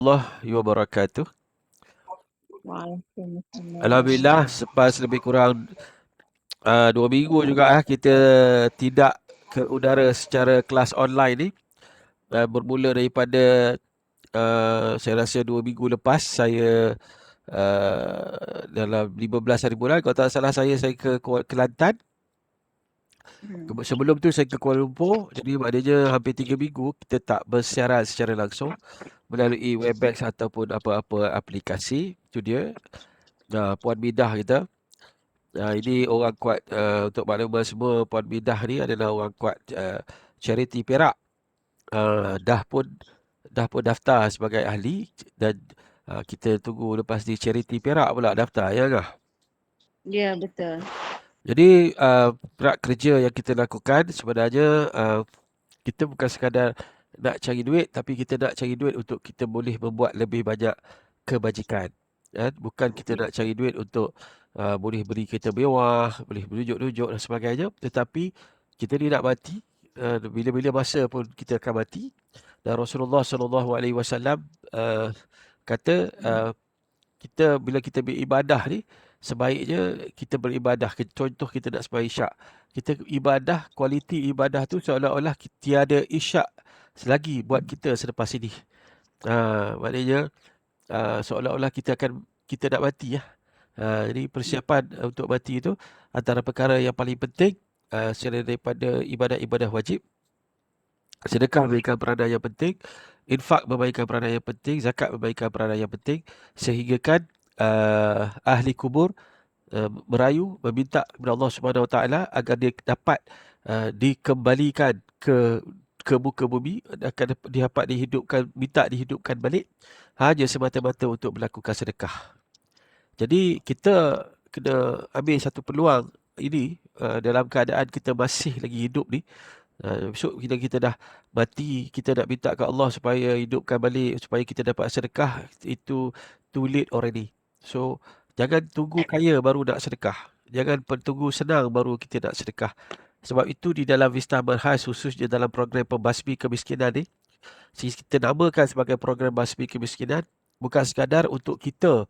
Warahmatullahi wabarakatuh. Waalaikumsalam. Alhamdulillah, selepas lebih kurang 2 minggu juga kita tidak ke udara secara kelas online ni. Bermula daripada saya rasa 2 minggu lepas saya dalam 15 hari bulan, kalau tak salah saya ke Kelantan. Sebelum tu saya ke Kuala Lumpur. Jadi maknanya hampir 3 minggu kita tak bersiaran secara langsung melalui Webex ataupun apa-apa aplikasi. Itu dia. Puan Midah kita. Ini orang kuat, untuk makluman semua, Puan Midah ni adalah orang kuat charity Perak. Dah pun daftar sebagai ahli dan kita tunggu lepas ni charity Perak pula daftar, ya kah? Ya, betul. Jadi gerak kerja yang kita lakukan sebenarnya, kita bukan sekadar nak cari duit, tapi kita nak cari duit untuk kita boleh membuat lebih banyak kebajikan. Bukan kita nak cari duit untuk boleh beli kereta mewah, boleh menunjuk-nunjuk dan sebagainya. Tetapi kita ni nak mati, bila-bila masa pun kita akan mati. Dan Rasulullah SAW kata, kita bila kita beribadah ni, sebaiknya kita beribadah. Contoh kita nak sembahyang isyak. Kita ibadah, kualiti ibadah tu seolah-olah tiada isyak selagi buat kita selepas ini. Maknanya seolah-olah kita nak mati ya. Jadi persiapan untuk mati itu antara perkara yang paling penting, selain daripada ibadah-ibadah wajib. Sedekah memberikan peranan yang penting, infak memberikan peranan yang penting, zakat memberikan peranan yang penting, sehingga kan ahli kubur merayu meminta kepada Allah Subhanahu Wa Taala agar dia dapat dikembalikan ke muka bumi, akan dapat minta dihidupkan balik hanya semata-mata untuk melakukan sedekah. Jadi kita kena ambil satu peluang ini, dalam keadaan kita masih lagi hidup ni. Besok kita dah mati, kita nak minta ke Allah supaya hidupkan balik, supaya kita dapat sedekah, itu too late already. So, jangan tunggu kaya baru nak sedekah. Jangan tunggu senang baru kita nak sedekah. Sebab itu di dalam Vista Berhas, khususnya dalam program pembasmi kemiskinan ni, kita namakan sebagai program basmi kemiskinan, bukan sekadar untuk kita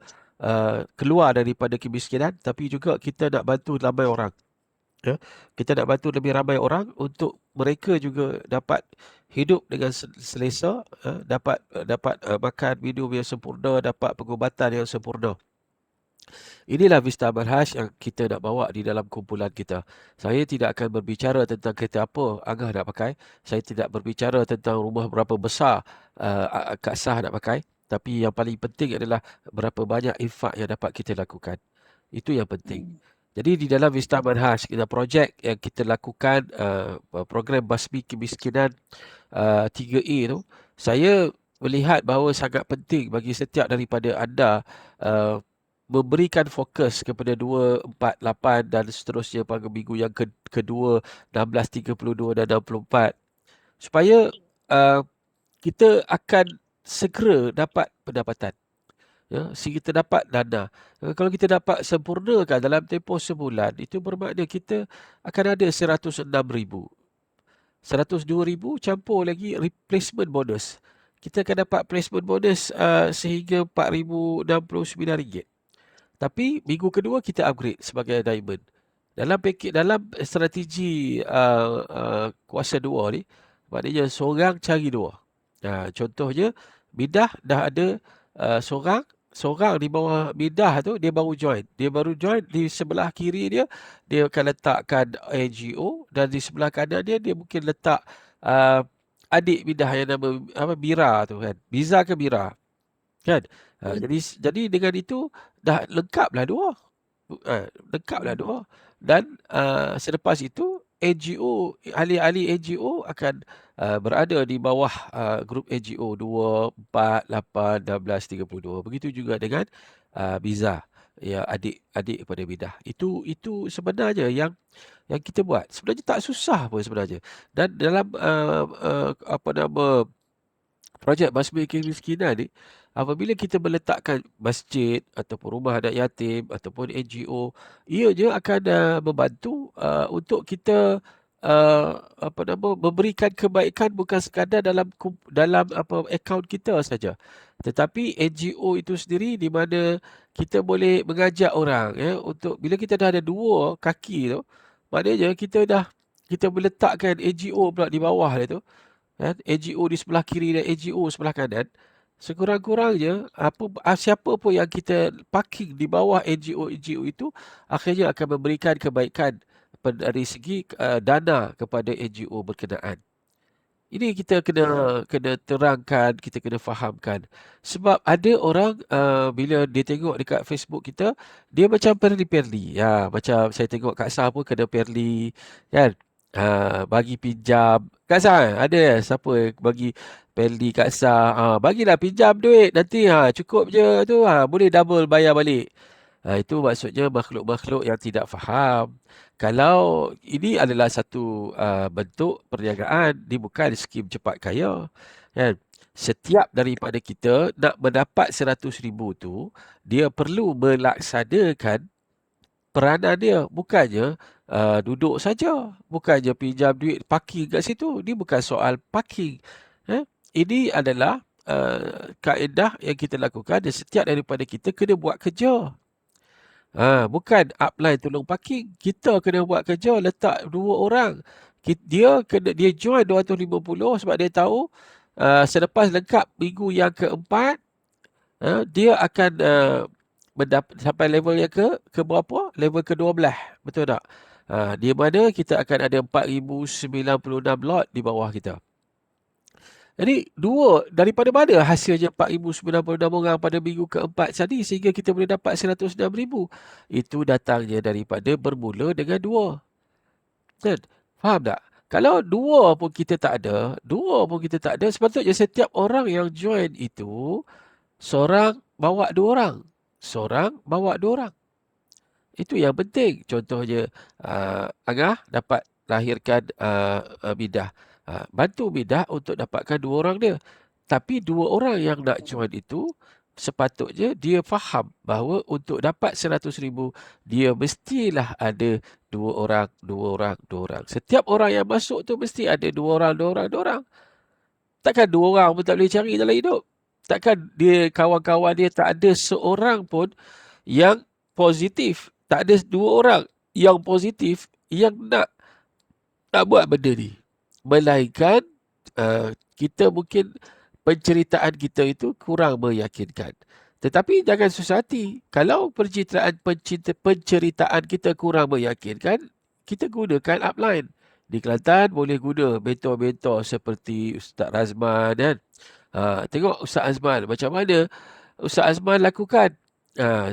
keluar daripada kemiskinan, tapi juga kita nak bantu ramai orang. Ya, kita nak bantu lebih ramai orang untuk mereka juga dapat hidup dengan selesa, dapat makan minum yang sempurna, dapat pengubatan yang sempurna. Inilah Vista Barhas yang kita nak bawa di dalam kumpulan kita. Saya tidak akan berbicara tentang kereta apa Angah nak pakai. Saya tidak berbicara tentang rumah berapa besar Kak Sah nak pakai. Tapi yang paling penting adalah berapa banyak infak yang dapat kita lakukan. Itu yang penting. Jadi di dalam Vista Manhaj, projek yang kita lakukan, program basmi kemiskinan 3A tu, saya melihat bahawa sangat penting bagi setiap daripada anda memberikan fokus kepada 2, 4, 8 dan seterusnya pada minggu yang kedua, 16, 32 dan 64. Supaya kita akan segera dapat pendapatan. Ya, sehingga kita dapat dana. Kalau kita dapat sempurnakan dalam tempoh sebulan, itu bermakna kita akan ada 106,000. 102,000 campur lagi replacement bonus. Kita akan dapat placement bonus sehingga RM4,069. Tapi minggu kedua kita upgrade sebagai diamond. Dalam strategi kuasa dua ni, maknanya seorang cari dua. Contohnya, Midah dah ada seorang di bawah Midah tu, dia baru join. Dia baru join, di sebelah kiri dia akan letakkan NGO, dan di sebelah kanan dia mungkin letak adik Midah yang nama Bira tu kan. Biza ke Bira? Kan? Jadi dengan itu dah lengkaplah dua. Lengkaplah dua. Dan selepas itu NGO, ahli-ahli NGO akan berada di bawah grup NGO 2, 4, 8, 16, 32. Begitu juga dengan Biza, ya, adik kepada Bidah. Itu sebenarnya yang kita buat. Sebenarnya tak susah pun sebenarnya. Dan dalam projek basmi kemiskinan ni, apabila kita meletakkan masjid ataupun rumah anak yatim ataupun NGO, ianya akan membantu untuk kita memberikan kebaikan bukan sekadar dalam akaun kita saja, tetapi NGO itu sendiri di mana kita boleh mengajak orang untuk bila kita dah ada dua kaki tu, maknanya kita meletakkan NGO pula di bawah dia tu, kan? NGO di sebelah kiri dan NGO sebelah kanan. Sekurang-kurangnya siapa pun yang kita parking di bawah NGO itu akhirnya akan memberikan kebaikan dari segi dana kepada NGO berkenaan. Ini kita kena terangkan, kita kena fahamkan. Sebab ada orang bila dia tengok dekat Facebook kita, dia macam perli-perli. Ya, macam saya tengok Kak Sah pun kena perli, kan? Bagi pinjam. Kak Sah, ada siapa yang bagi perli Kak Sah? Bagilah pinjam duit. Nanti cukup je tu. Boleh double bayar balik. Itu maksudnya makhluk-makhluk yang tidak faham. Kalau ini adalah satu bentuk perniagaan, dia bukan skim cepat kaya. Kan? Setiap daripada kita nak mendapat 100,000 tu, dia perlu melaksanakan peranan dia. Bukannya duduk saja. Bukannya pinjam duit parking kat situ. Ini bukan soal parking. Ini adalah kaedah yang kita lakukan dan setiap daripada kita kena buat kerja. Bukan upline tolong parking. Kita kena buat kerja, letak dua orang. Dia join 250 sebab dia tahu selepas lengkap minggu yang keempat, dia akan mendapat sampai level yang ke berapa? Level ke-12. Betul tak? Di mana kita akan ada 4,096 lot di bawah kita. Jadi daripada mana hasilnya 4,096 orang pada minggu keempat tadi sehingga kita boleh dapat 106,000? Itu datangnya daripada bermula dengan 2. Kan? Faham tak? Kalau 2 pun kita tak ada, sepatutnya setiap orang yang join itu, seorang bawa 2 orang. Seorang bawa 2 orang. Itu yang penting. Contohnya, Angah dapat lahirkan bidah. Bantu bidah untuk dapatkan 2 orang dia. Tapi 2 orang yang nak join itu, sepatutnya dia faham bahawa untuk dapat 100,000, dia mestilah ada 2 orang, 2 orang, 2 orang. Setiap orang yang masuk tu mesti ada 2 orang, 2 orang, 2 orang. Takkan 2 orang pun tak boleh cari dalam hidup. Takkan kawan-kawan dia tak ada seorang pun yang positif. Tak ada 2 orang yang positif yang nak buat benda ni. Melainkan kita mungkin penceritaan kita itu kurang meyakinkan. Tetapi jangan susah hati. Kalau penceritaan kita kurang meyakinkan, kita gunakan upline. Di Kelantan boleh guna mentor-mentor seperti Ustaz Razman kan. Tengok Ustaz Azman macam mana Ustaz Azman lakukan.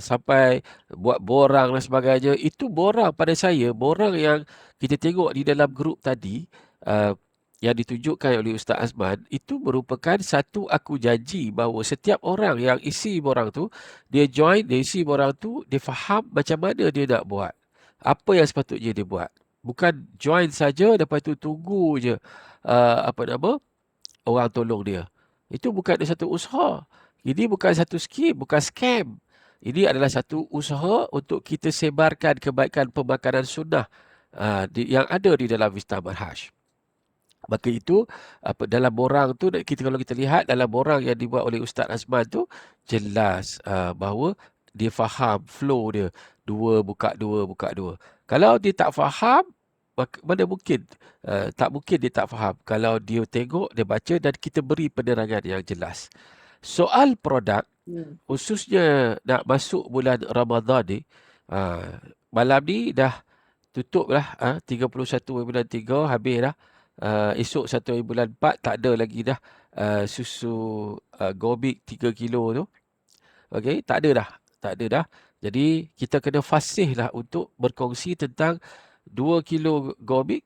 Sampai buat borang dan sebagainya. Itu borang pada saya, borang yang kita tengok di dalam grup tadi, yang ditunjukkan oleh Ustaz Azman, itu merupakan satu aku janji bahawa setiap orang yang isi borang tu, dia join, dia isi borang tu, dia faham macam mana dia nak buat. Apa yang sepatutnya dia buat. Bukan join saja, lepas tu tunggu je orang tolong dia. Itu bukan satu usaha. Ini bukan satu skim, bukan scam. Ini adalah satu usaha untuk kita sebarkan kebaikan pemakanan sunnah yang ada di dalam Vista Marhash. Maka itu dalam borang tu kalau kita lihat dalam borang yang dibuat oleh Ustaz Azman tu jelas bahawa dia faham flow dia. 2 buka 2 buka 2. Kalau dia tak faham, mana mungkin tak mungkin dia tak faham. Kalau dia tengok, dia baca dan kita beri penerangan yang jelas. Soal produk, khususnya nak masuk bulan Ramadan ni, malam ni dah tutup lah, 31/3 habis dah. Esok 1/4 tak ada lagi dah susu Gobik 3 kilo tu. Okey, tak ada dah. Jadi kita kena fasih lah untuk berkongsi tentang 2 kilo Gobik,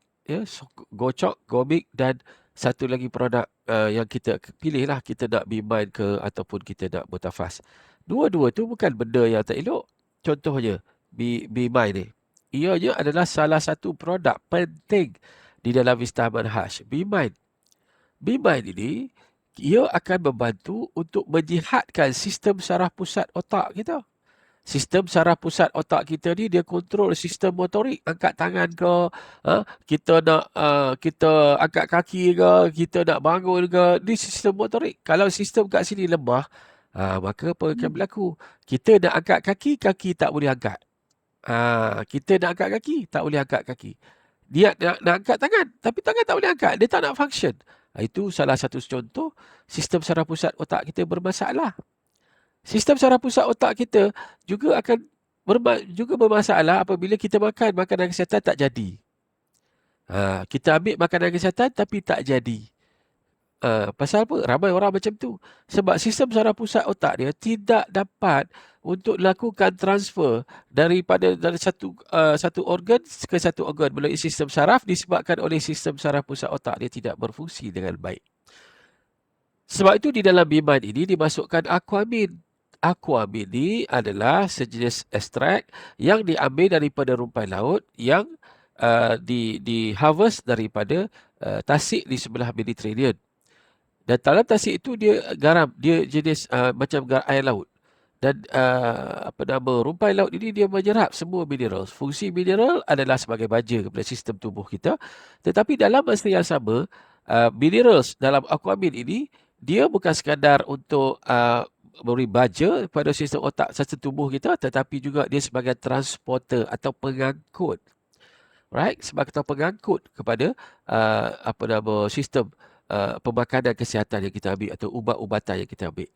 Gocok, Gobik dan satu lagi produk yang kita pilih lah, kita nak Bimind ke ataupun kita nak Butafast. Dua-dua tu bukan benda yang tak elok. Contohnya Bimind ni, ianya adalah salah satu produk penting di dalam Vista Manhaj. Bimind ini, ia akan membantu untuk menyihatkan sistem saraf pusat otak kita. Sistem saraf pusat otak kita ni dia kontrol sistem motorik, angkat tangan ke, kita angkat kaki ke, kita nak bangun ke, ni sistem motorik. Kalau sistem kat sini lemah, maka apa akan berlaku? Kita nak angkat kaki, kaki tak boleh angkat. Kita nak angkat kaki, tak boleh angkat kaki. Dia nak angkat tangan, tapi tangan tak boleh angkat. Dia tak nak function. Itu salah satu contoh sistem saraf pusat otak kita bermasalah. Sistem saraf pusat otak kita juga akan juga bermasalah apabila kita makan makanan kesihatan tak jadi. Kita ambil makanan kesihatan tapi tak jadi. Pasal apa? Ramai orang macam tu. Sebab sistem saraf pusat otak dia tidak dapat untuk lakukan transfer dari satu organ ke satu organ melalui sistem saraf disebabkan oleh sistem saraf pusat otak dia tidak berfungsi dengan baik. Sebab itu di dalam biman ini dimasukkan aquamin. Aquamin ni adalah sejenis ekstrak yang diambil daripada rumpai laut yang di harvest daripada tasik di sebelah Mediterranean. Dan dalam tasik itu dia garam, dia jenis macam air laut. Dan rumpai laut ini dia menyerap semua mineral. Fungsi mineral adalah sebagai baja kepada sistem tubuh kita. Tetapi dalam masa yang sama, minerals dalam aquamin ini dia bukan sekadar untuk memberi baja pada sistem otak sistem tubuh kita, tetapi juga dia sebagai transporter atau pengangkut. Right? Sebagai pengangkut kepada sistem pemakanan kesihatan yang kita ambil atau ubat-ubatan yang kita ambil.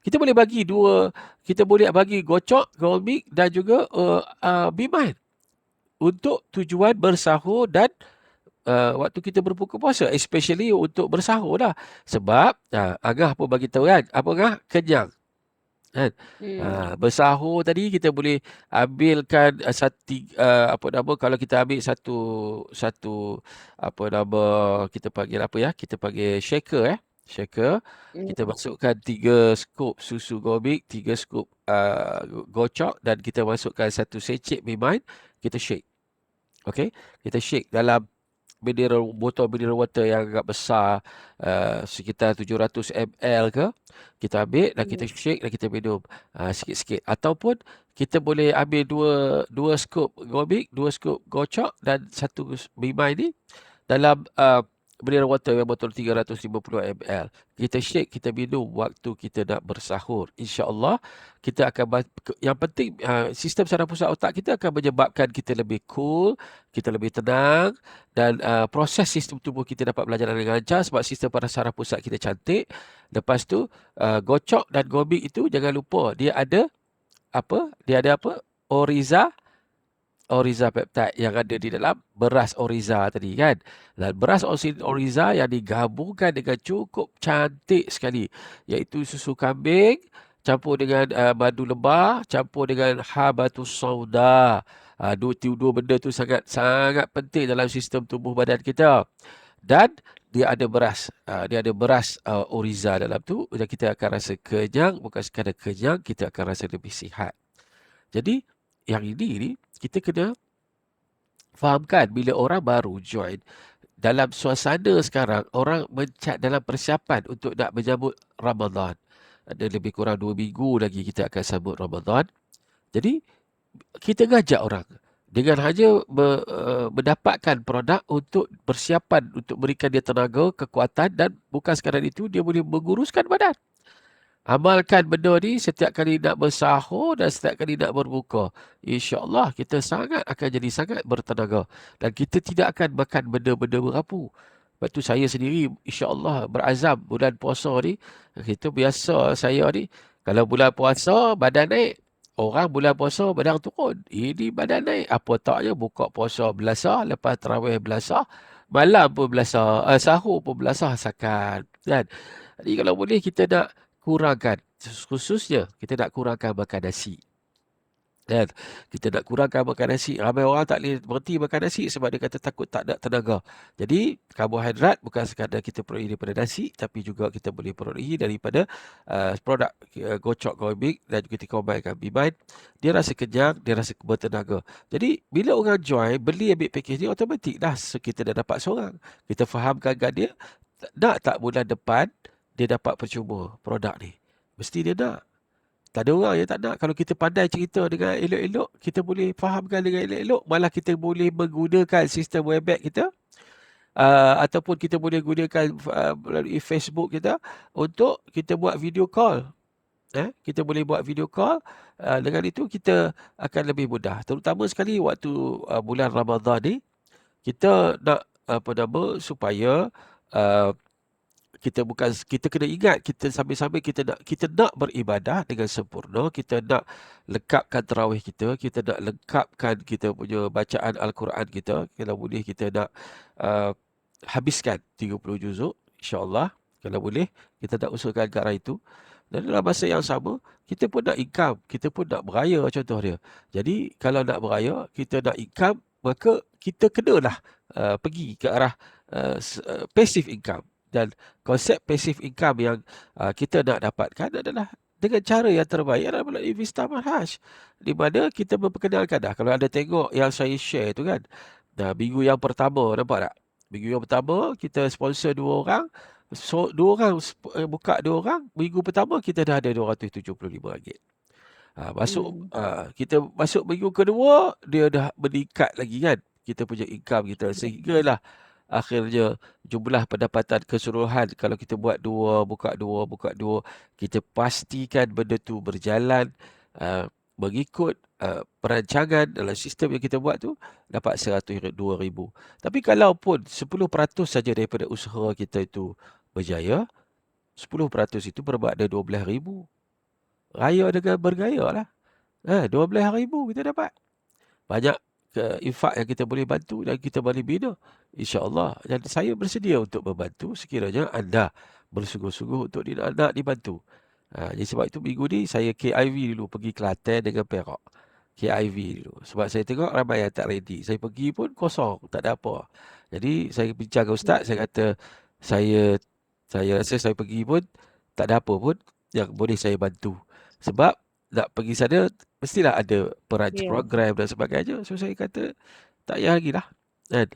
Kita boleh bagi gocok, Golmik dan juga Biman untuk tujuan bersahur dan waktu kita berbuka puasa, especially untuk bersahur lah. Sebab Angah pun bagi tahu kan, apa Angah? Kenyang. Kan? Bersahur tadi kita boleh ambilkan kalau kita ambil satu kita panggil kita panggil shaker shaker. Kita masukkan 3 skop susu Gomik, 3 skop gocok dan kita masukkan 1 secik Mimain, kita shake. Okey, kita shake dalam botol mineral water yang agak besar, sekitar 700 ml ke, kita ambil dan kita shake dan kita minum sikit-sikit. Ataupun kita boleh ambil 2 skop Gomik, 2 skop gocok dan 1 Mimai ni dalam mineral water yang botol 350 ml. Kita shake, kita minum waktu kita nak bersahur. InsyaAllah kita akan, yang penting sistem saraf pusat otak kita akan menyebabkan kita lebih cool, kita lebih tenang dan proses sistem tubuh kita dapat berjalan dengan lancar sebab sistem saraf pusat kita cantik. Lepas tu gocok dan Gomik itu jangan lupa dia ada Oriza peptide yang ada di dalam beras Oriza tadi kan. Dan beras Oriza yang digabungkan dengan cukup cantik sekali, iaitu susu kambing campur dengan madu lebah campur dengan habatus sauda. Dua benda tu sangat penting dalam sistem tubuh badan kita. Dan dia ada beras Oriza dalam tu, dan kita akan rasa kenyang. Bukan sekadar kenyang, kita akan rasa lebih sihat. Jadi yang ini ni kita kena fahamkan bila orang baru join dalam suasana sekarang, orang dalam persiapan untuk nak menyambut Ramadan. Ada lebih kurang 2 minggu lagi kita akan sambut Ramadan. Jadi kita ngajak orang dengan hanya mendapatkan produk untuk persiapan untuk berikan dia tenaga, kekuatan, dan bukan sekadar itu, dia boleh menguruskan badan. Amalkan benda ni setiap kali nak bersahur dan setiap kali nak berbuka. InsyaAllah kita akan jadi sangat bertenaga. Dan kita tidak akan makan benda-benda berapu. Sebab tu saya sendiri insyaAllah berazam bulan puasa ni. Kita biasa saya ni, kalau bulan puasa badan naik. Orang bulan puasa badan turun. Ini badan naik. Apa taknya buka puasa belasah, lepas tarawih belasah, malam pun belasah, sahur pun belasah sakan. Kan? Jadi kalau boleh kita nak kurangkan, khususnya kita nak kurangkan makan nasi. Dan kita nak kurangkan makan nasi. Ramai orang tak boleh berhenti makan nasi sebab dia kata takut tak ada tenaga. Jadi karbohidrat bukan sekadar kita peroleh daripada nasi, tapi juga kita boleh peroleh daripada produk gocok Gomik dan juga dikombinkan Bimain. Dia rasa kenyang, dia rasa bertenaga. Jadi bila orang join, beli ambil package ni, automatik dah kita dah dapat seorang. Kita fahamkan kat dia, nak tak bulan depan dia dapat percuma produk ni. Mesti dia nak. Tak ada orang yang tak nak. Kalau kita pandai cerita dengan elok-elok, kita boleh fahamkan dengan elok-elok, malah kita boleh menggunakan sistem Webex kita, ataupun kita boleh gunakan melalui Facebook kita untuk kita buat video call. Kita boleh buat video call. Dengan itu kita akan lebih mudah. Terutama sekali waktu bulan Ramadan ni, kita nak supaya uh, kita kena ingat, kita sambil-sambil kita nak beribadah dengan sempurna, kita nak lengkapkan tarawih kita nak lengkapkan kita punya bacaan Al-Quran kita. Kalau boleh kita nak uh, habiskan 30 juzuk, insya-Allah. Kalau boleh kita nak usahakan ke arah itu. Dan dalam masa yang sama, kita pun nak income, kita pun nak beraya contoh dia. Jadi kalau nak beraya, kita nak income, maka kita kenalah pergi ke arah passive income. Dan konsep passive income yang kita nak dapatkan adalah dengan cara yang terbaik adalah melalui Vista Manhaj. Di mana kita memperkenalkan dah. Kalau anda tengok yang saya share tu kan, minggu yang pertama, nampak tak? Minggu yang pertama, kita sponsor 2 orang. So, 2 orang buka 2 orang. Minggu pertama, kita dah ada RM275. Kita masuk minggu kedua, dia dah meningkat lagi kan, kita punya income kita. Sehinggalah akhirnya jumlah pendapatan keseluruhan, kalau kita buat 2, buka 2, buka 2, kita pastikan benda tu berjalan mengikut perancangan dalam sistem yang kita buat tu, dapat RM102,000. Tapi kalau pun 10% saja daripada usaha kita itu berjaya, 10% itu bermakna RM12,000. Raya dengan bergaya lah. 12,000 kita dapat. Banyak infak yang kita boleh bantu dan kita boleh bina, insya-Allah. Dan saya bersedia untuk membantu sekiranya anda bersungguh-sungguh untuk nak dibantu. Jadi sebab itu minggu ni saya KIV dulu, pergi Kelantan dengan Perak. KIV dulu. Sebab saya tengok ramai yang tak ready. Saya pergi pun kosong, tak ada apa. Jadi saya bincang dengan ustaz, saya kata saya rasa saya pergi pun tak ada apa pun yang boleh saya bantu. Sebab nak pergi sana mestilah ada program dan sebagainya. So saya kata tak payah lagi lah kan.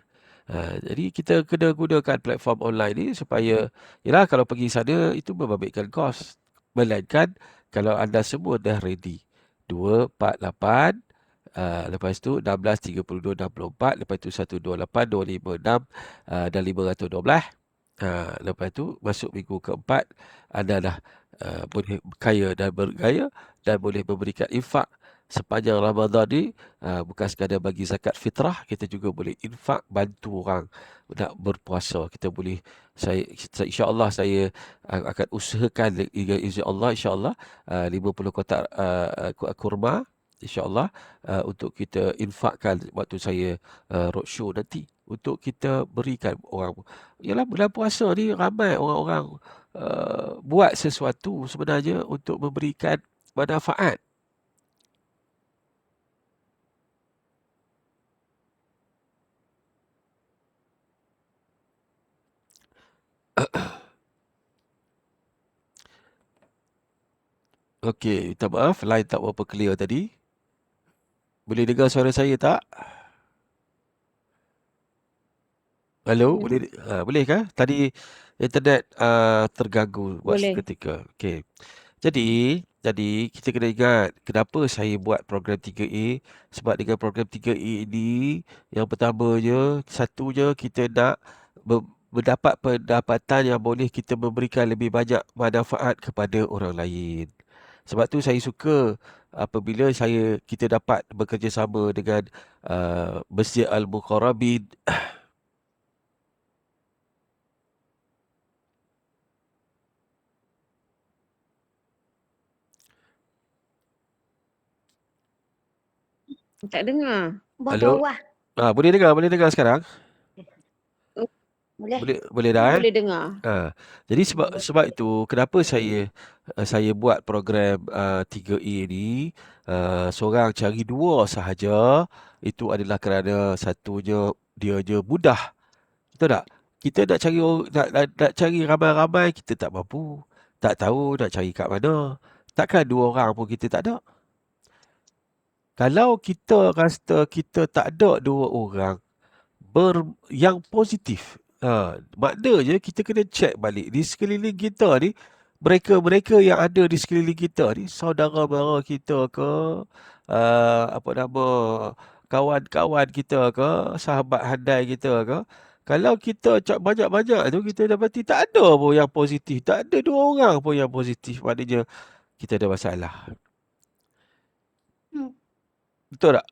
Jadi kita kena gunakan platform online ni supaya, yelah, kalau pergi sana itu membabitkan kos. Melainkan kalau anda semua dah ready, 248, lepas tu 16, 32, 64, lepas tu 128, 256 dan 512. Lepas tu masuk minggu keempat, anda dah boleh kaya dan bergaya dan boleh memberikan infak sepanjang Ramadan ni. Bukan sekadar bagi zakat fitrah, kita juga boleh infak bantu orang nak berpuasa. Kita boleh, insya-Allah saya akan usahakan insya-Allah 50 kotak kurma, insya-Allah, untuk kita infakkan waktu saya roadshow nanti, untuk kita berikan orang. Yalah, bulan puasa ni ramai orang-orang buat sesuatu sebenarnya untuk memberikan manfaat. Okey, minta maaf, line tak berapa clear tadi. Boleh dengar suara saya tak? Halo, boleh kah? Tadi internet terganggu buat Boleh. seketika. Okey. Jadi kita kena ingat kenapa saya buat program 3A. Sebab dengan program 3A ini, yang pertamanya, satunya kita nak mendapat pendapatan yang boleh kita memberikan lebih banyak manfaat kepada orang lain. Sebab tu saya suka apabila kita dapat bekerjasama dengan Masjid Al-Muqarrabin. Tak dengar. Halo? Boleh dengar sekarang? Boleh dah Boleh dengar. Jadi sebab itu kenapa saya buat program 3A ni, seorang cari 2 sahaja. Itu adalah kerana satunya dia je mudah. Betul tak? Kita nak cari nak cari ramai-ramai, kita tak mampu. Tak tahu nak cari kat mana. Takkan 2 orang pun kita tak ada. Kalau kita rasa kita tak ada 2 orang yang positif, maknanya kita kena check balik di sekeliling kita ni, mereka-mereka yang ada di sekeliling kita ni, saudara-mara kita ke, apa nama, kawan-kawan kita ke, sahabat handai kita ke, kalau kita cak banyak-banyak tu, kita dapati tak ada pun yang positif. Tak ada 2 orang pun yang positif. Maknanya kita ada masalah. Hmm. Betul tak?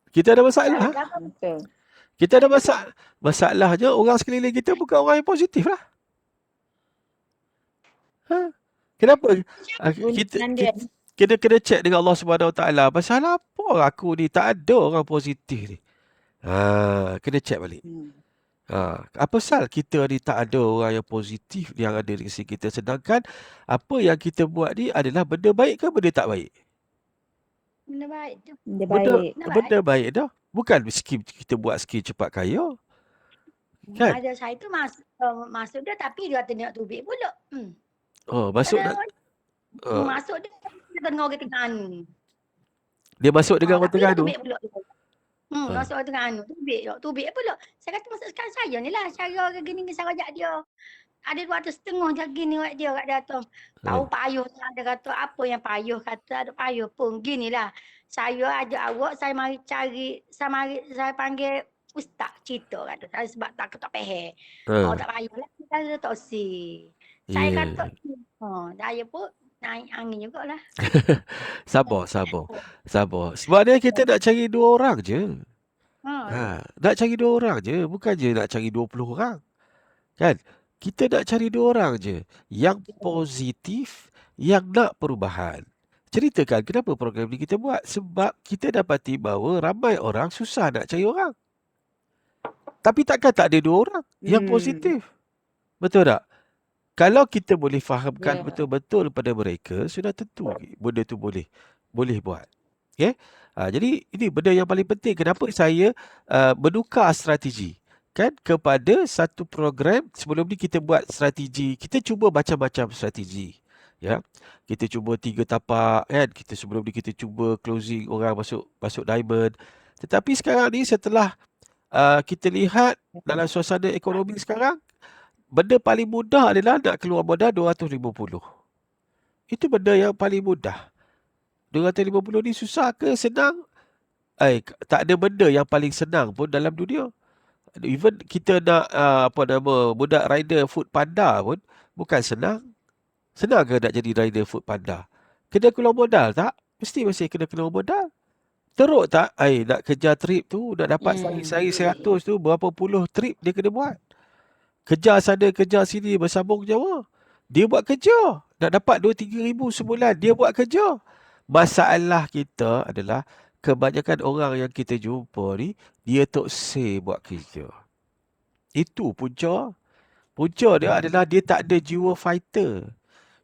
Kita ada Tak masalah. ada apa. Betul. Kita ada masalah. Masalahnya orang sekeliling kita bukan orang yang positif lah. Ha? Kenapa? Kita, Gunakan dia. kita kena check dengan Allah Subhanahu Wa Taala. Pasal apa aku ni tak ada orang positif ni? Kena check balik. Apa sal kita ni tak ada orang yang positif yang ada di sisi kita, sedangkan apa yang kita buat ni adalah benda baik ke benda tak baik? Benda baik tu. Dia Benda baik. benda baik dah. Bukan skim kita buat skim cepat kaya. Kan? Ada saya tu masuk dia tapi dia kata nak tubik pula. Oh, masuk nak Masuk dia tengah orang tengah anu. dia masuk dengan orang Tapi tengah dia tu. tubik pula. Masuk orang tengah anu. Tubik pula. Saya kata masuk sekarang saya ni lah. Cara gini saya ajak dia. Ada 200 je gini buat dia kat dia tu. Tahu payuh tak ada kata apa yang payuh, kata ada payuh pun ginilah. Saya ajak awak, saya mari cari, saya panggil ustaz cerita kata. Saya sebab tak ketok peher. Tak payah lah kita tak si. Saya kata saya pun naik angin jugalah. Sabar. Sebab dia kita nak cari 2 orang je. Nak cari 2 orang je, bukan je nak cari 20 orang. Kan? Kita nak cari 2 orang je yang positif, yang nak perubahan. Ceritakan kenapa program ni kita buat. Sebab kita dapati bahawa ramai orang susah nak cari orang. Tapi takkan tak ada 2 orang yang positif. Betul tak? Kalau kita boleh fahamkan betul-betul pada mereka, sudah tentu benda tu boleh buat. Okay? Jadi ini benda yang paling penting. Kenapa saya menukar strategi kan kepada satu program. Sebelum ni kita buat strategi, kita cuba macam-macam strategi. Ya, kita cuba 3 tapak kan. Sebelum ni kita cuba closing orang masuk diamond. Tetapi sekarang ni setelah kita lihat dalam suasana ekonomi sekarang, benda paling mudah adalah nak keluar modal 250. Itu benda yang paling mudah. 250 ni susah ke senang? Tak ada benda yang paling senang pun dalam dunia. Even kita nak budak rider Food Panda pun bukan senang. Senang ke nak jadi rider Food Panda? Kena keluar modal tak? Mesti masih kena keluar modal. Teruk tak? Nak kejar trip tu, nak dapat sehari 100 tu, berapa puluh trip dia kena buat. Kejar sana, kejar sini, bersambung nyawa. Dia buat kerja. Nak dapat 2-3 ribu sebulan, dia buat kerja. Masalah kita adalah kebanyakan orang yang kita jumpa ni, dia tok say buat kerja. Itu punca. Punca dia adalah dia tak ada jiwa fighter.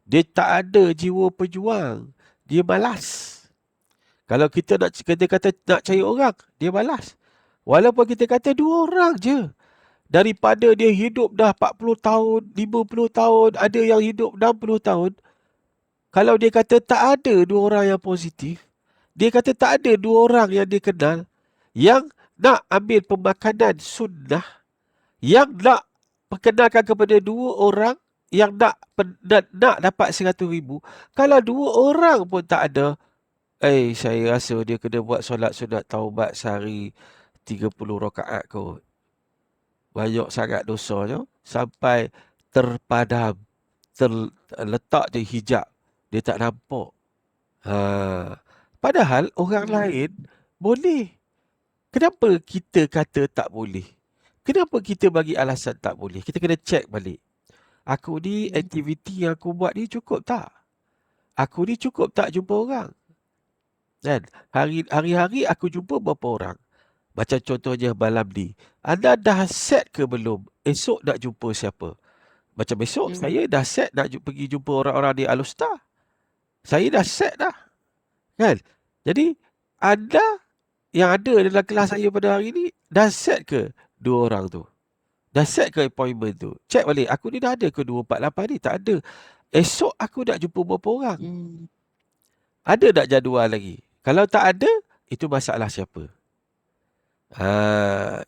Dia tak ada jiwa pejuang. Dia malas. Kalau kita kata nak cari orang, dia malas. Walaupun kita kata 2 orang je. Daripada dia hidup dah 40 tahun, 50 tahun, ada yang hidup 60 tahun. Kalau dia kata tak ada 2 orang yang positif, dia kata tak ada 2 orang yang dia kenal yang nak ambil pemakanan sunnah, yang nak perkenalkan kepada 2 orang yang nak dapat 100 ribu. Kalau 2 orang pun tak ada, saya rasa dia kena buat solat sunat taubat sehari 30 rakaat kot. Banyak sangat dosanya sampai terpadam, terletak je hijab. Dia tak nampak. Padahal orang lain boleh. Kenapa kita kata tak boleh? Kenapa kita bagi alasan tak boleh? Kita kena check balik. Aku ni aktiviti yang aku buat ni cukup tak? Aku ni cukup tak jumpa orang? Kan? Hari-hari aku jumpa berapa orang? Macam contohnya malam ni. Anda dah set ke belum? Esok nak jumpa siapa? Macam besok saya dah set nak pergi jumpa orang-orang di Alustar. Saya dah set dah. Kan? Jadi anda yang ada dalam kelas saya pada hari ni dah set ke 2 orang tu? Dah set ke appointment tu? Check balik. Aku ni dah ada ke 248 ni? Tak ada. Esok aku nak jumpa berapa orang? Ada tak jadual lagi? Kalau tak ada, itu masalah siapa?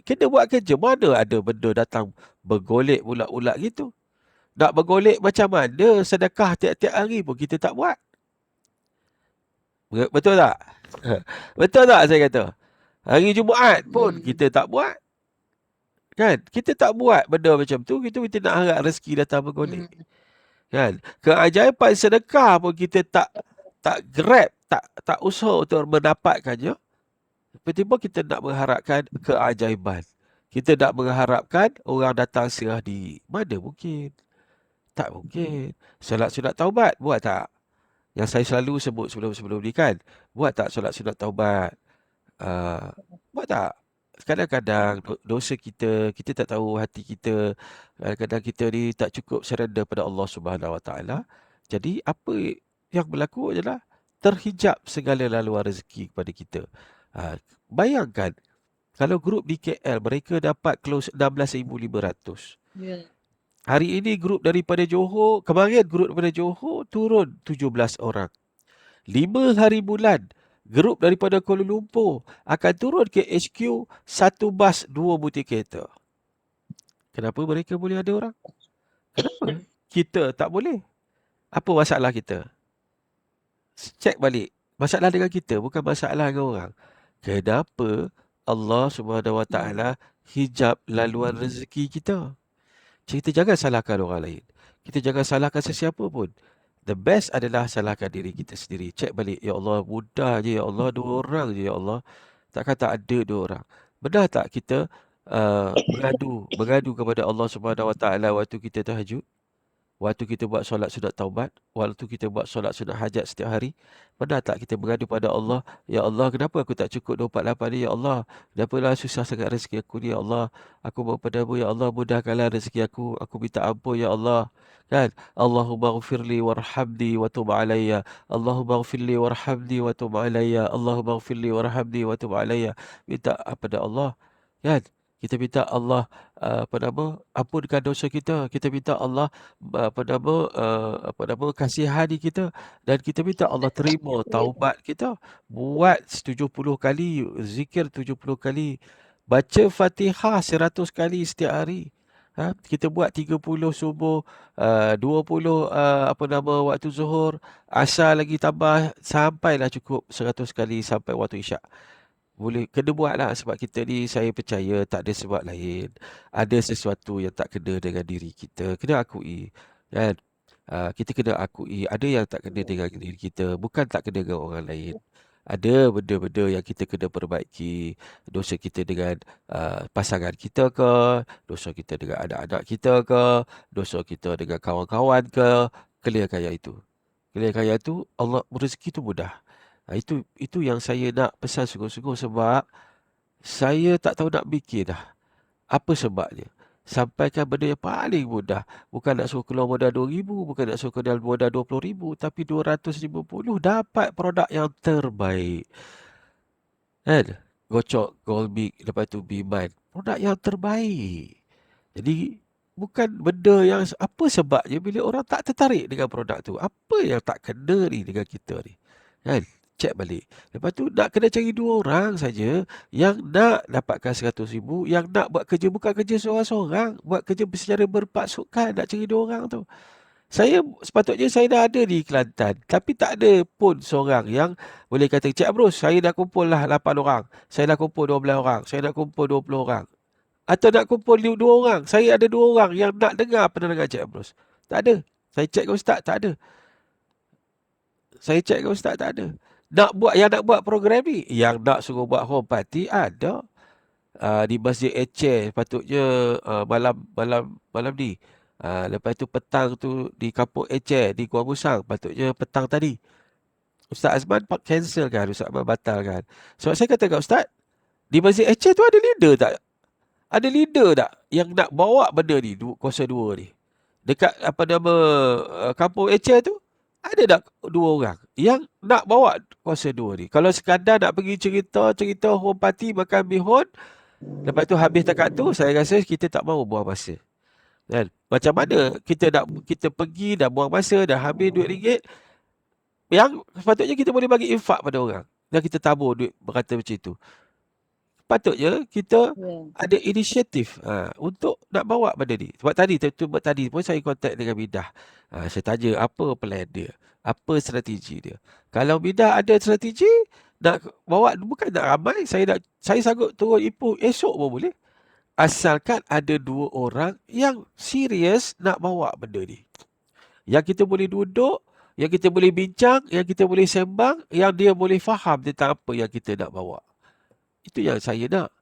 Kena buat kerja. Mana ada benda datang bergolek ulat-ulat gitu. Nak bergolek macam mana sedekah tiap-tiap hari pun kita tak buat. Betul tak? Betul tak saya kata? Hari Jumaat pun kita tak buat. Kan? Kita tak buat benda macam tu. Kita nak harap rezeki datang bergolek. Kan? Keajaiban sedekah pun kita tak grab, tak usaha untuk mendapatkannya. Tiba-tiba kita nak mengharapkan keajaiban. Kita nak mengharapkan orang datang serah diri. Mana mungkin? Tak mungkin. Solat sunat taubat, buat tak? Yang saya selalu sebut sebelum-sebelum ni kan. Buat tak solat sunat taubat? Buat tak? Kadang-kadang dosa kita tak tahu hati kita. Kadang-kadang kita ni tak cukup surrender pada Allah Subhanahu Wa Taala. Jadi apa yang berlaku adalah terhijab segala laluan rezeki kepada kita. Bayangkan kalau grup di KL mereka dapat close 16,500. Hari ini grup daripada Johor, kemarin grup daripada Johor turun 17 orang. 5 hari bulan, grup daripada Kuala Lumpur akan turun ke HQ 1 bas 2 butir kereta. Kenapa mereka boleh ada orang? Kenapa kita tak boleh? Apa masalah kita? Cek balik. Masalah dengan kita, bukan masalah dengan orang. Kenapa Allah Subhanahu Wa Taala hijab laluan rezeki kita? Kita jangan salahkan orang lain. Kita jangan salahkan sesiapa pun. The best adalah salahkan diri kita sendiri. Cek balik. Ya Allah, mudah je. Ya Allah, 2 orang je. Ya Allah. Takkan tak ada 2 orang. Benar tak kita mengadu kepada Allah Subhanahu Wa Taala waktu kita tahajud? Waktu kita buat solat sunat taubat, waktu kita buat solat sunat hajat setiap hari, pernah tak kita mengadu pada Allah, Ya Allah, kenapa aku tak cukup 24/8 ni, Ya Allah? Kenapalah susah sangat rezeki aku ni, Ya Allah? Aku mohon padamu, Ya Allah, mudahkanlah rezeki aku minta ampun, Ya Allah. Kan? Allahumma ghfirli warhamni wa tub alayya. Allahumma ghfirli warhamni wa tub alayya. Allahumma ghfirli warhamni wa tub alayya. Minta pada Allah. Kan? Kita minta Allah ampunkan dosa kita. Kita minta Allah kasihani kita, dan kita minta Allah terima taubat kita. Buat 70 kali zikir, 70 kali baca Fatihah 100 kali setiap hari. Kita buat 30 subuh, 20 waktu zuhur, asar lagi tambah sampailah cukup 100 kali sampai waktu isyak. Boleh, kena buat lah, sebab kita ni saya percaya tak ada sebab lain. Ada sesuatu yang tak kena dengan diri kita. Kena akui. Kan? Kita kena akui ada yang tak kena dengan diri kita. Bukan tak kena dengan orang lain. Ada benda-benda yang kita kena perbaiki. Dosa kita dengan pasangan kita ke. Dosa kita dengan anak-anak kita ke. Dosa kita dengan kawan-kawan ke. Clearkan yang itu. Clearkan yang itu, Allah rezeki tu mudah. Itu yang saya nak pesan sungguh-sungguh, sebab saya tak tahu nak fikir dah. Apa sebabnya? Sampaikan benda yang paling mudah. Bukan nak suruh keluar modal 2,000, bukan nak suruh keluar modal 20,000, tapi 250 dapat produk yang terbaik. Kan? Gocok, Goldmix, lepas tu Biman. Produk yang terbaik. Jadi, bukan benda yang apa sebabnya bila orang tak tertarik dengan produk tu. Apa yang tak kena ni dengan kita ni? Kan? Cek balik. Lepas tu nak kena cari 2 orang saja yang nak dapatkan 100,000, yang nak buat kerja, bukan kerja seorang-seorang, buat kerja secara berpasukan, nak cari 2 orang tu. Sepatutnya saya dah ada di Kelantan, tapi tak ada pun seorang yang boleh kata, Cik Amrus, saya dah kumpul lah 8 orang, saya dah kumpul 12 orang, saya dah kumpul 20 orang. Atau nak kumpul 2 orang, saya ada 2 orang yang nak dengar penerangan Cik Amrus. Tak ada. Saya cek ke Ustaz, tak ada. Saya cek ke Ustaz, tak ada. Nak buat program ni, yang nak suruh buat home party ada. Di Masjid Aceh patutnya malam ni. Lepas tu petang tu di Kampung Aceh, di Gua Musang, patutnya petang tadi. Ustaz Azman cancel kan, Ustaz Azman batal kan. Sebab saya kata kat Ustaz, di Masjid Aceh tu ada leader tak? Ada leader tak yang nak bawa benda ni, kuasa 2 ni? Dekat Kampung Aceh tu, ada tak 2 orang yang nak bawa kuasa 2 ni? Kalau sekadar nak pergi cerita home party, makan bihun, lepas tu habis takat tu, saya rasa kita tak mahu buang masa. Kan? Macam mana kita pergi dah buang masa, dah habis RM2 yang sepatutnya kita boleh bagi infak pada orang, dan kita tabur duit berkata macam itu. Patutnya kita Ya. ada inisiatif untuk nak bawa benda ni. Sebab tadi pun saya kontak dengan Midah. Saya tanya apa plan dia, apa strategi dia. Kalau Midah ada strategi nak bawa, bukan nak ramai, saya sanggup turun Ipoh esok pun boleh. Asalkan ada 2 orang yang serius nak bawa benda ni. Yang kita boleh duduk, yang kita boleh bincang, yang kita boleh sembang, yang dia boleh faham tentang apa yang kita nak bawa. Itu yang saya nak.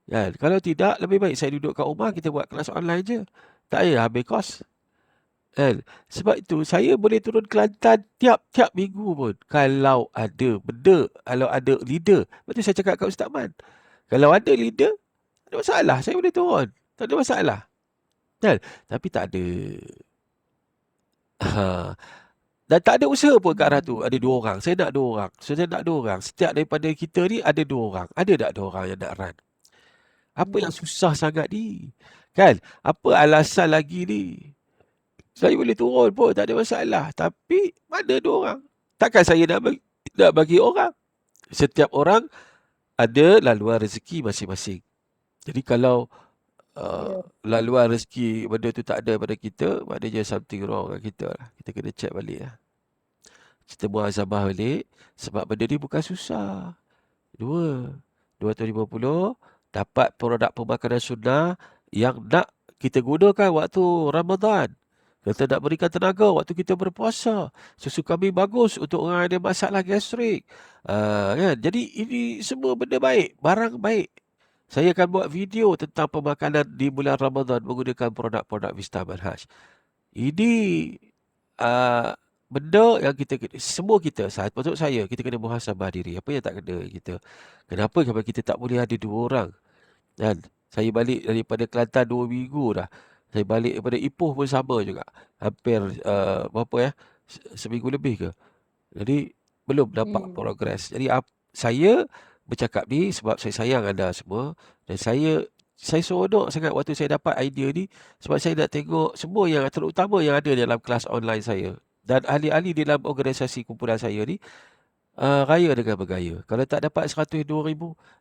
Kan? Kalau tidak, lebih baik saya duduk kat rumah, kita buat kelas online je. Tak payah habis kos. Kan? Sebab itu, saya boleh turun Kelantan tiap-tiap minggu pun. Kalau ada benda, kalau ada leader. Lepas tu saya cakap kat Ustaz Man. Kalau ada leader, tak ada masalah. Saya boleh turun. Tak ada masalah. Kan? Tapi tak ada. Dan tak ada usaha pun kat arah tu. Ada 2 orang. Saya nak 2 orang. Saya nak 2 orang. Setiap daripada kita ni ada 2 orang. Ada tak 2 orang yang nak run? Apa yang susah sangat ni? Kan? Apa alasan lagi ni? Saya boleh turun pun, tak ada masalah. Tapi mana 2 orang? Takkan saya nak bagi orang? Setiap orang ada laluan rezeki masing-masing. Jadi kalau laluan rezeki benda tu tak ada pada kita, maknanya something wrong dengan kita lah. Kita kena check balik lah. Kita muhasabah balik. Sebab benda ni bukan susah. 250 dapat produk pemakanan sunnah yang nak kita gunakan waktu Ramadan. Kita nak berikan tenaga waktu kita berpuasa. Susu kambing bagus untuk orang yang ada masalah gastrik. Kan? Jadi ini semua benda baik. Barang baik. Saya akan buat video tentang pemakanan di bulan Ramadan menggunakan produk-produk Vista Manhaj. Ini benda yang semua kita, patut saya, kita kena muhasabah diri. Apa yang tak kena kita? Kenapa kita tak boleh ada 2 orang? Kan? Saya balik daripada Kelantan 2 minggu dah. Saya balik daripada Ipoh pun sama juga. Hampir berapa seminggu lebih ke. Jadi belum nampak progres. Jadi saya bercakap ni sebab saya sayang anda semua. Dan saya seronok sangat waktu saya dapat idea ni. Sebab saya nak tengok semua yang terutama yang ada dalam kelas online saya. Dan ahli-ahli dalam organisasi kumpulan saya ni raya dengan bergaya. Kalau tak dapat 102,000,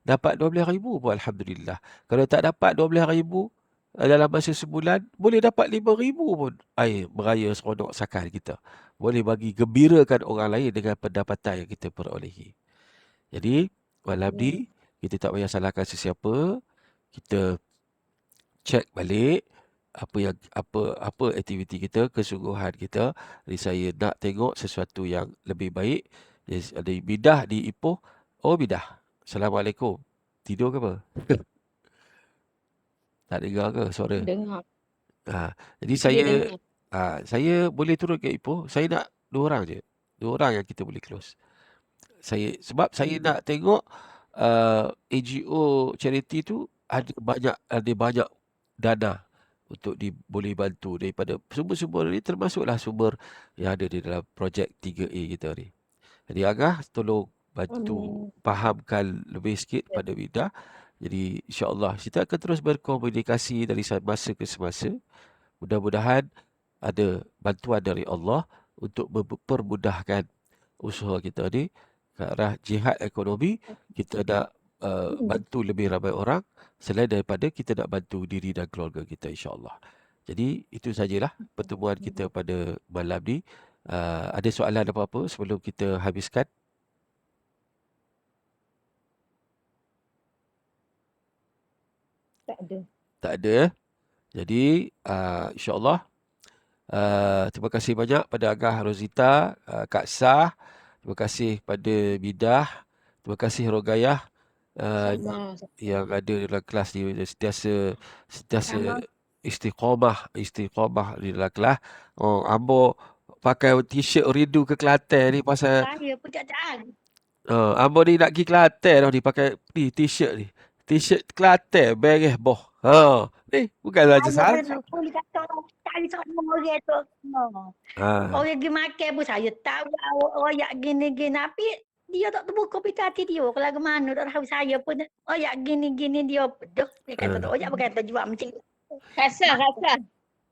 dapat 12,000 pun Alhamdulillah. Kalau tak dapat 12,000 dalam masa sebulan, boleh dapat 5,000 pun. Beraya seronok sakan kita. Boleh bagi gembirakan orang lain dengan pendapatan yang kita perolehi. Jadi, malam ni, kita tak payah salahkan sesiapa. Kita cek balik apa aktiviti kita, kesungguhan kita. Jadi saya nak tengok sesuatu yang lebih baik. Ada Midah di Ipoh. Oh Midah, Assalamualaikum. Tidur ke apa? Tak dengar ke suara? Dengar. Jadi saya boleh turun ke Ipoh. Saya nak 2 orang je. 2 orang yang kita boleh close. Sebab saya nak tengok NGO charity tu ada banyak dana untuk boleh bantu daripada sumber-sumber ni, termasuklah sumber yang ada di dalam projek 3A kita ni. Jadi Agah tolong bantu fahamkan lebih sikit pada Midah. Jadi insya-Allah kita akan terus berkomunikasi dari masa ke semasa. Mudah-mudahan ada bantuan dari Allah untuk mempermudahkan usaha kita ni ke arah jihad ekonomi. Kita nak bantu lebih ramai orang selain daripada kita nak bantu diri dan keluarga kita, insya-Allah. Jadi itu sajalah pertemuan kita pada malam ni. Ada soalan apa-apa sebelum kita habiskan? Tak ada. Jadi insya-Allah terima kasih banyak pada Agah Rozita, Kak Sah, terima kasih pada Midah, terima kasih Rogayah yang ada dalam kelas ni, sentiasa istiqamah di dalam kelas. Ambo pakai t-shirt rindu ke Kelantan ni pasal Saya pun tak tahu. Ambo ni nak pergi Kelantan dah ni pakai ni t-shirt ni. T-shirt Kelantan beres boh. Ni bukan saja Saya salah. boleh kata cari semua orang tu. Orang pergi makan pun saya tahu royak gini-gini. Tapi dia tak terbuka pita hati dia. Kalau ke mana tak tahu saya pun royak gini-gini dia. Dia kata tak royak berkata jual macam tu.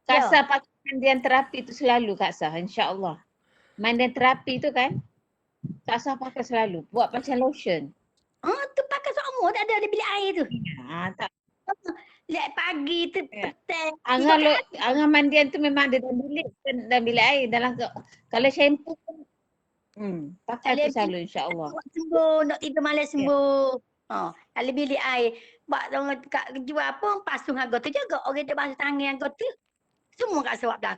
Kak Sah pakai mandian terapi tu selalu Kak Sah, insya-Allah. Mandian terapi tu kan Kak Sah pakai selalu. Buat macam lotion. Tu pakai seumur semua tak ada di bilik air tu. Tak. Lihat pagi tu Ya. petang. Angah mandian tu memang ada dalam bilik air kalau shampoo pun pakai tu selalu insya-Allah. Sembuh, nak tidur malam sembuh. Kalau bilik air, buat orang kat jual pun pasung harga tu juga. Orang dia basuh tangan harga tu. Semua kat sebab belakang.